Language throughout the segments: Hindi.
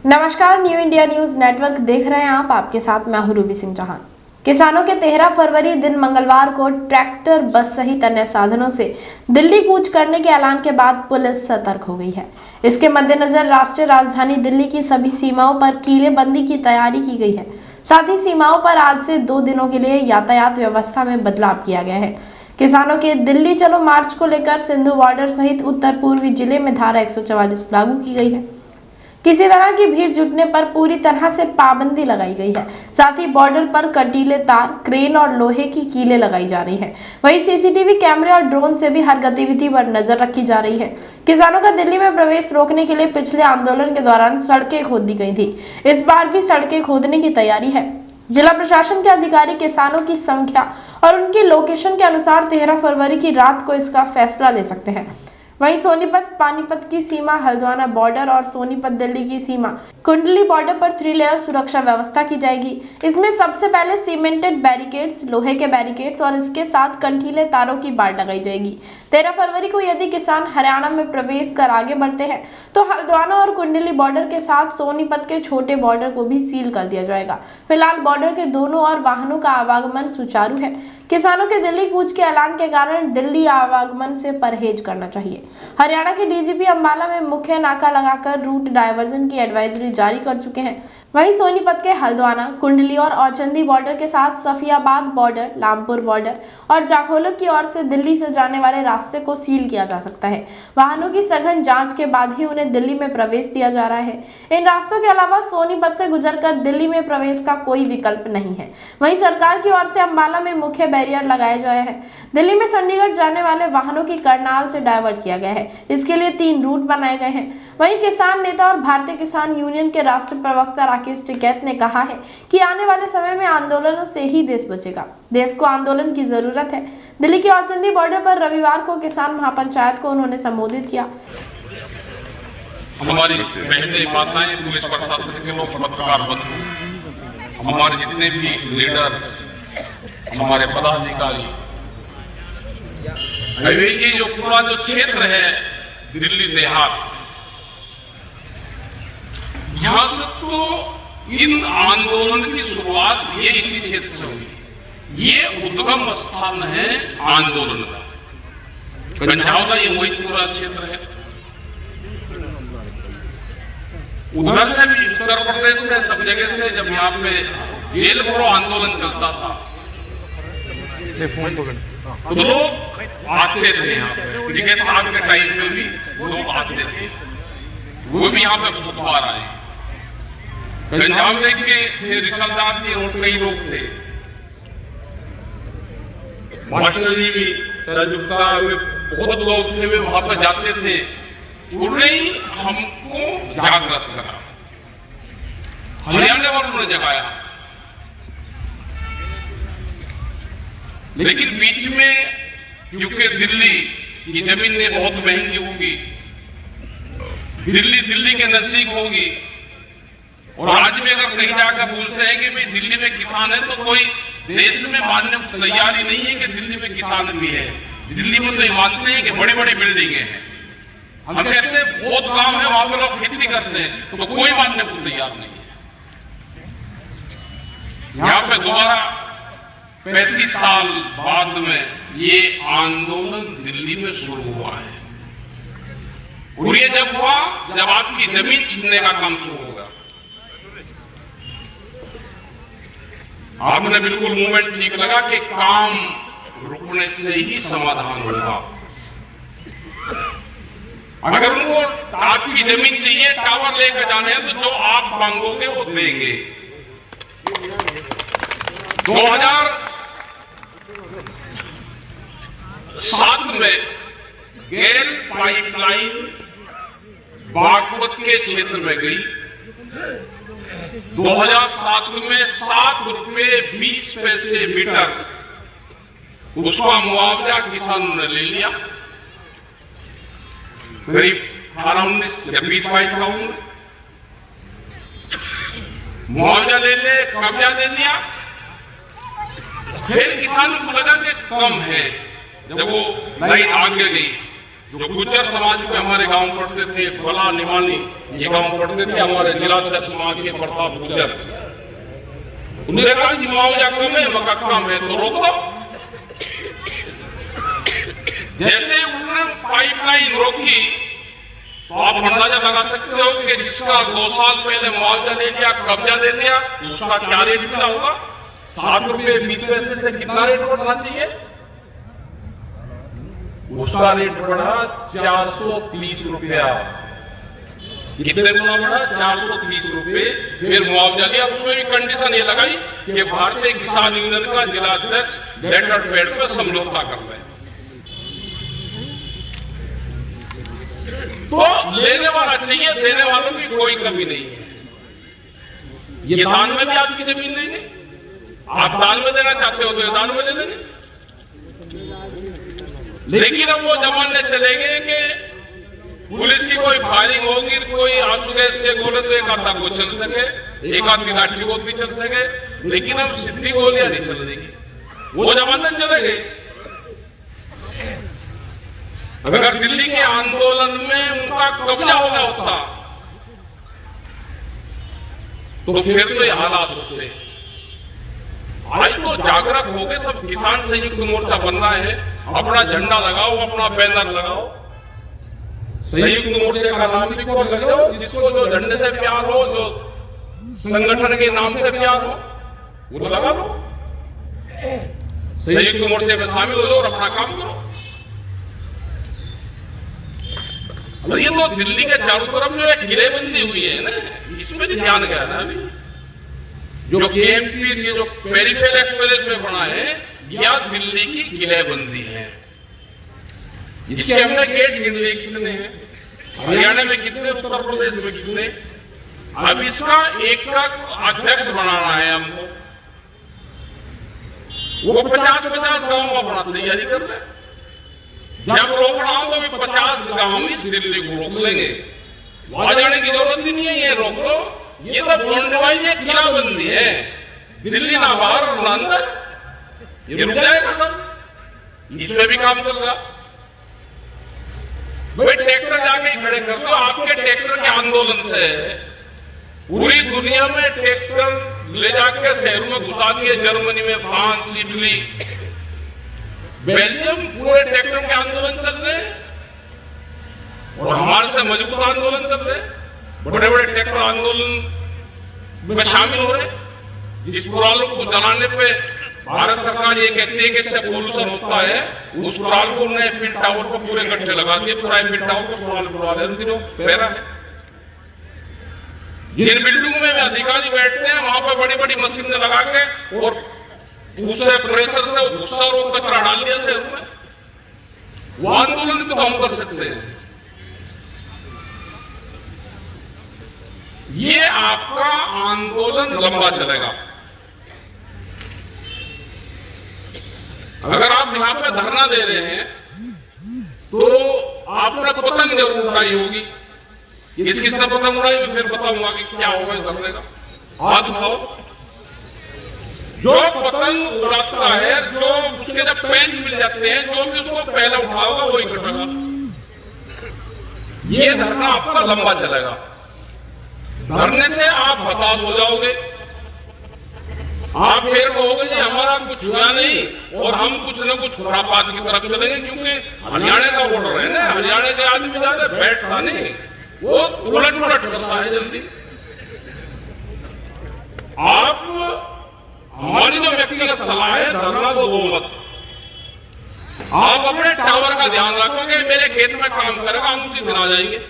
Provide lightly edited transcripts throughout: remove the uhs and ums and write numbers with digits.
नमस्कार, न्यू इंडिया न्यूज नेटवर्क देख रहे हैं आप। आपके साथ मैं हूं रूबी सिंह चौहान। किसानों के 13 फरवरी दिन मंगलवार को ट्रैक्टर, बस सहित अन्य साधनों से दिल्ली कूच करने के ऐलान के बाद पुलिस सतर्क हो गई है। इसके मद्देनजर राष्ट्रीय राजधानी दिल्ली की सभी सीमाओं पर कीलेबंदी की तैयारी की गई है। साथ ही सीमाओं पर आज से 2 दिनों के लिए यातायात व्यवस्था में बदलाव किया गया है। किसानों के दिल्ली चलो मार्च को लेकर सिंधु बॉर्डर सहित उत्तर पूर्वी जिले में धारा 144 लागू की गई है। किसी तरह की भीड़ जुटने पर पूरी तरह से पाबंदी लगाई गई है। साथ ही बॉर्डर पर कटीले तार, क्रेन और लोहे की कीलें लगाई जा रही हैं। वहीं सीसीटीवी कैमरे और ड्रोन से भी हर गतिविधि पर नजर रखी जा रही है। किसानों का दिल्ली में प्रवेश रोकने के लिए पिछले आंदोलन के दौरान सड़कें खोद दी गई थी। इस बार भी सड़कें खोदने की तैयारी है। जिला प्रशासन के अधिकारी किसानों की संख्या और उनकी लोकेशन के अनुसार 13 फरवरी की रात को इसका फैसला ले सकते हैं। वहीं सोनीपत पानीपत की सीमा, हल्द्वानी बॉर्डर और सोनीपत दिल्ली की सीमा कुंडली बॉर्डर पर 3 लेयर सुरक्षा व्यवस्था की जाएगी। इसमें सबसे पहले सीमेंटेड बैरिकेड्स, लोहे के बैरिकेड्स और इसके साथ कंटीले तारों की बाड़ लगाई जाएगी। 13 फरवरी को यदि किसान हरियाणा में प्रवेश कर आगे बढ़ते हैं तो हल्द्वानी और कुंडली बॉर्डर के साथ सोनीपत के छोटे बॉर्डर को भी सील कर दिया जाएगा। फिलहाल बॉर्डर के दोनों ओर वाहनों का आवागमन सुचारू है। किसानों के दिल्ली कूच के ऐलान के कारण दिल्ली आवागमन से परहेज करना चाहिए। हरियाणा के डीजीपी अंबाला में मुख्य नाका लगाकर रूट डायवर्जन की एडवाइजरी जारी कर चुके हैं। वहीं सोनीपत के हल्द्वानी, कुंडली और औचंदी बॉर्डर के साथ सफियाबाद बॉर्डर, लामपुर बॉर्डर और जाखोलक की ओर से दिल्ली से जाने वाले रास्ते को सील किया जा सकता है। वाहनों की सघन जांच के बाद ही उन्हें दिल्ली में प्रवेश दिया जा रहा है। इन रास्तों के अलावा सोनीपत से गुजरकर दिल्ली में प्रवेश का कोई विकल्प नहीं है। वहीं सरकार की ओर से अंबाला में मुख्य बैरियर लगाए गए हैं। दिल्ली में चंडीगढ़ जाने वाले वाहनों की करनाल से डाइवर्ट किया गया है। इसके लिए 3 रूट बनाए गए हैं। वहीं किसान नेता और भारतीय किसान यूनियन के राष्ट्रीय प्रवक्ता राकेश टिकैत ने कहा है कि आने वाले समय में आंदोलनों से ही देश बचेगा। देश को आंदोलन की जरूरत है। दिल्ली के औचंदी बॉर्डर पर रविवार को किसान महापंचायत को उन्होंने संबोधित किया। हमारी बहनें, माताएं, पुलिस प्रशासन के लोग, पत्रकार बंधु, हमारे जितने भी लीडर, हमारे पदाधिकारी, ये जो पूरा जो क्षेत्र है दिल्ली देहात, यहां से तो इन आंदोलन की शुरुआत ये इसी क्षेत्र से हुई। ये उद्गम स्थान है आंदोलन का। गंजावला ये वही पूरा क्षेत्र है। उधर से भी, उत्तर प्रदेश से, सब जगह से जब यहाँ पे जेल भरो आंदोलन चलता था तो लोग आते थे। यहाँ पे टिकैत साहब के टाइम में भी लोग आते थे। वो भी यहाँ पे बहुत बार आए। गंजावले के रिश्तेदार थे और कई लोग थे। मास्टर जी भी तजुर्बा हुए बहुत लोग थे, वे वहां पर जाते थे। उन्होंने हमको जागृत करा, हरियाणा वालों ने जगाया। लेकिन बीच में क्योंकि दिल्ली की जमीनें बहुत महंगी होगी, दिल्ली के नजदीक होगी, और आज भी अगर कहीं जाकर पूछते हैं कि भाई दिल्ली में किसान है तो कोई देश में मानने को तैयार ही नहीं है कि दिल्ली में किसान भी है। दिल्ली में तो ये मानते हैं कि बड़ी बड़ी बिल्डिंगें हैं। हम कहते हैं बहुत काम है, वहां पर लोग खेती करते हैं, तो कोई मानने को तैयार नहीं है। यहाँ पे दोबारा 35 साल बाद में ये आंदोलन दिल्ली में शुरू हुआ है। और ये जब हुआ, जब आपकी जमीन छीनने का काम शुरू होगा। आपने बिल्कुल मूवमेंट ठीक लगा कि काम रुकने से ही समाधान होगा। अगर उनको आपकी जमीन चाहिए, टावर लेकर जाने हैं, तो जो आप मांगोगे वो देंगे। 2007 में गेल पाइपलाइन बागपत के क्षेत्र में गई। 2007 में 7 रुपए 20 पैसे मीटर उसका मुआवजा किसानों ने ले लिया। करीब 18-19 या 20-22 का उम्र, मुआवजा ले ले, कब्जा ले लिया। फिर किसानों को लगा कि कम है। जब वो लाइन आगे गई जो गुज्जर समाज के हमारे गांव पढ़ते थे, भला निमानी ये गांव पढ़ते थे, हमारे जिलाध्यक्ष समाज के प्रताप गुज्जर, उन्होंने कहा कि मुआवजा कम है, मका कम है, तो रोक दो। जैसे उन्होंने पाइपलाइन रोकी तो आप अंदाजा लगा सकते हो कि जिसका 2 साल पहले मुआवजा ले लिया, कब्जा ले लिया, उसका क्या रेट मिला होगा। 7 रुपए 20 पैसे से कितना रेट बढ़ना चाहिए, उसका रेट बढ़ा 430 रुपया। कितने गुना बढ़ा, 430 रुपए। फिर मुआवजा दिया, उसमें भी कंडीशन ये लगाई कि भारतीय किसान यूनियन का जिलाध्यक्ष लेटर पैड पर समझौता कर रहे हैं। तो लेने वाला चाहिए, देने वालों की कोई कमी नहीं है। ये दान में भी आपकी जमीन देंगे, आप दान में देना चाहते हो तो ये दान में दे देंगे। लेकिन अब वो जमाने चले गए कि पुलिस की कोई फायरिंग होगी, कोई आंसू गैस के गोले तो एक आधा को चल सके, एक आधी लाठी को भी चल सके, लेकिन अब सिद्धि गोलियां नहीं चल रही। वो जमाने चले गए। अगर दिल्ली के आंदोलन में उनका कब्जा हो गया होता तो फिर तो ये हालात होते। आज तो जागरूक हो गए सब, किसान संयुक्त मोर्चा बन रहा है, अपना झंडा लगाओ, अपना बैनर लगाओ, संयुक्त मोर्चे का नाम लिखो, लग जाओ। जिसको जो झंडे से प्यार हो, जो संगठन के नाम से प्यार हो, वो लगा लो, संयुक्त मोर्चे में शामिल हो जाओ और अपना काम करो। और ये तो दिल्ली के चारों तरफ जो एक गिरेबंदी हुई है ना, इसमें भी ध्यान गया ना। अभी जो केएमपी ये जो पेरिफेरल एक्सप्रेस में बना है, यह दिल्ली की गिरेबंदी है। इसके हमने गेट गिन लिए कितने हैं, हरियाणा में कितने, उत्तर प्रदेश में कितने। अब इसका एक का अध्यक्ष बनाना है हमको। वो 50-50 गांव का बना तैयारी कर रहे हैं। जब रोकना हो तो 50 गांव इस दिल्ली को रोक लेंगे, वहां जाने की जरूरत ही नहीं है, ये रोक लो। ये तो बॉन्डवाइज ये किलाबंदी है, दिल्ली ना बाहर और ना अंदर, ये रुक जाएगा सब। इसमें भी काम चल रहा। भाई ट्रैक्टर जाके खड़े कर दो, आपके ट्रैक्टर के आंदोलन से पूरी दुनिया में ट्रैक्टर ले जाकर शहरों में घुसा दिए। जर्मनी में, फ्रांस, इटली, बेल्जियम, पूरे ट्रैक्टर के आंदोलन चल रहे हैं और हमारे से मजबूत आंदोलन चल रहे हैं। बड़े बड़े ट्रैक्टर आंदोलन में शामिल हो रहे। जिस पुरालों को जलाने पे भारत सरकार ये कहती है कि इससे पोल्यूशन होता है, उस पुराल को उन्होंने एफिल टावर को पूरे गट्ठे लगा दिए, पूरा एफिल टावर को पुराल बुलवा देते जो पैरा है। जिन बिल्डिंगों में भी अधिकारी बैठते हैं, वहां पर बड़ी बड़ी मशीन लगा के और उससे प्रेशर से गुस्सा और कचरा डाल दिया शहर में। वो आंदोलन को हम कर सकते हैं। ये आपका आंदोलन लंबा चलेगा। अगर आप यहां पे धरना दे रहे हैं तो आपने पतंग जरूर उड़ाई होगी। किस किसने पतंग उड़ाई, मैं फिर बताऊंगा कि क्या होगा इस धरने का। हाथ उठाओ। जो पतंग उड़ाता है, जो उसके जब पेंच मिल जाते हैं, जो भी उसको पहले उठाओगा वही कटेगा। ये धरना आपका लंबा चलेगा। धरने से आप हताश हो जाओगे, आप फिर कहोगे जी हमारा कुछ हुआ नहीं और हम कुछ न कुछ खुरापात की तरफ चलेंगे, क्योंकि हरियाणा का बॉर्डर है ना, हरियाणा के आदमी ज्यादा बैठता नहीं, वो उलट करता है जल्दी। आप हमारी जो व्यक्तिगत सलाह है, धरना को दो मत। आप अपने टावर का ध्यान रखोगे, मेरे खेत में काम करेगा, हम उसी दिन आ जाएंगे।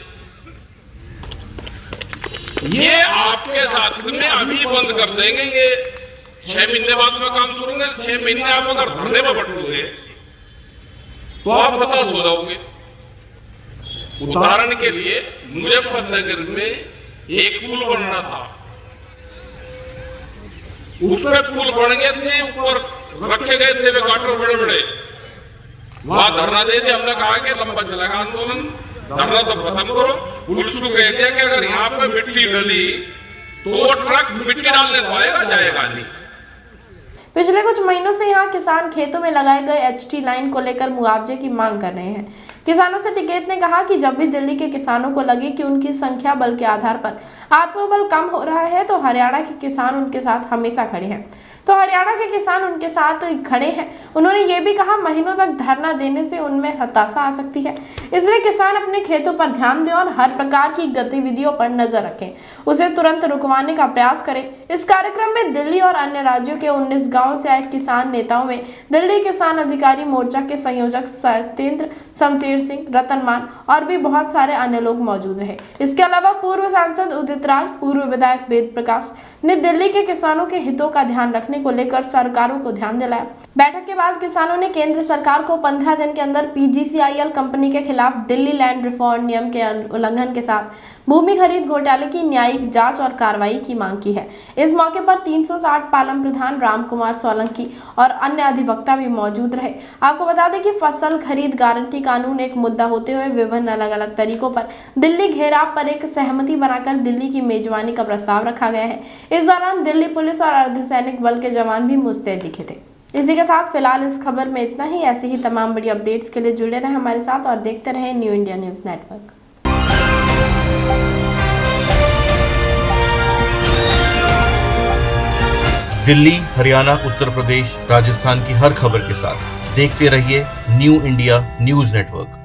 ये आपके साथ में अभी बंद कर देंगे। ये 6 महीने बाद में काम शुरू करेंगे। 6 महीने आप अगर धरने में बैठोगे तो आप हताश हो जाओगे। उदाहरण के लिए मुजफ्फरनगर में एक पुल बनना था, उसमें पुल बन गए थे, ऊपर रखे गए थे वे गाटर बड़े बड़े। वहां धरना दे दिया, हमने कहा कि लंबा चलेगा आंदोलन, धरना तो खत्म करो। पुलिस को कह दिया कि अगर यहाँ पे मिट्टी डली तो वो ट्रक मिट्टी डालने तो आएगा, जाएगा नहीं। पिछले कुछ महीनों से यहां किसान खेतों में लगाए गए HT लाइन को लेकर मुआवजे की मांग कर रहे हैं। किसानों से टिकैत ने कहा कि जब भी दिल्ली के किसानों को लगे कि उनकी संख्या बल के आधार पर आत्मबल कम हो रहा है तो हरियाणा के किसान उनके साथ हमेशा खड़े हैं। उन्होंने ये भी कहा महीनों तक धरना देने से उनमें हताशा आ सकती है, इसलिए किसान अपने खेतों पर ध्यान दें और हर प्रकार की गतिविधियों पर नजर रखें, उसे तुरंत रुकवाने का प्रयास करें। इस कार्यक्रम में दिल्ली और अन्य राज्यों के 19 गांवों से आए किसान नेताओं में दिल्ली किसान अधिकारी मोर्चा के संयोजक सत्येंद्र, शमशेर सिंह, रतन मान और भी बहुत सारे अन्य लोग मौजूद रहे। इसके अलावा पूर्व सांसद उदित राज, पूर्व विधायक वेद प्रकाश ने दिल्ली के किसानों के हितों का ध्यान रखने को लेकर सरकारों को ध्यान दिलाया। बैठक के बाद किसानों ने केंद्र सरकार को 15 दिन के अंदर PGCIL कंपनी के खिलाफ दिल्ली लैंड रिफॉर्म नियम के उल्लंघन के साथ भूमि खरीद घोटाले की न्यायिक जांच और कार्रवाई की मांग की है। इस मौके पर 360 पालम प्रधान राम कुमार सोलंकी और अन्य अधिवक्ता भी मौजूद रहे। आपको बता दें कि फसल खरीद गारंटी कानून एक मुद्दा होते हुए विभिन्न अलग अलग तरीकों पर दिल्ली घेराव पर एक सहमति बनाकर दिल्ली की मेजबानी का प्रस्ताव रखा गया है। इस दौरान दिल्ली पुलिस और अर्धसैनिक बल के जवान भी मुस्तैद दिखे थे। इसी के साथ फिलहाल इस खबर में इतना ही। ऐसी ही तमाम बड़ी अपडेट्स के लिए जुड़े रहें हमारे साथ और देखते रहें new India news network. Delhi, Haryana, Uttar Pradesh, Rajasthan की हर खबर के साथ देखते रहिए न्यू इंडिया न्यूज नेटवर्क।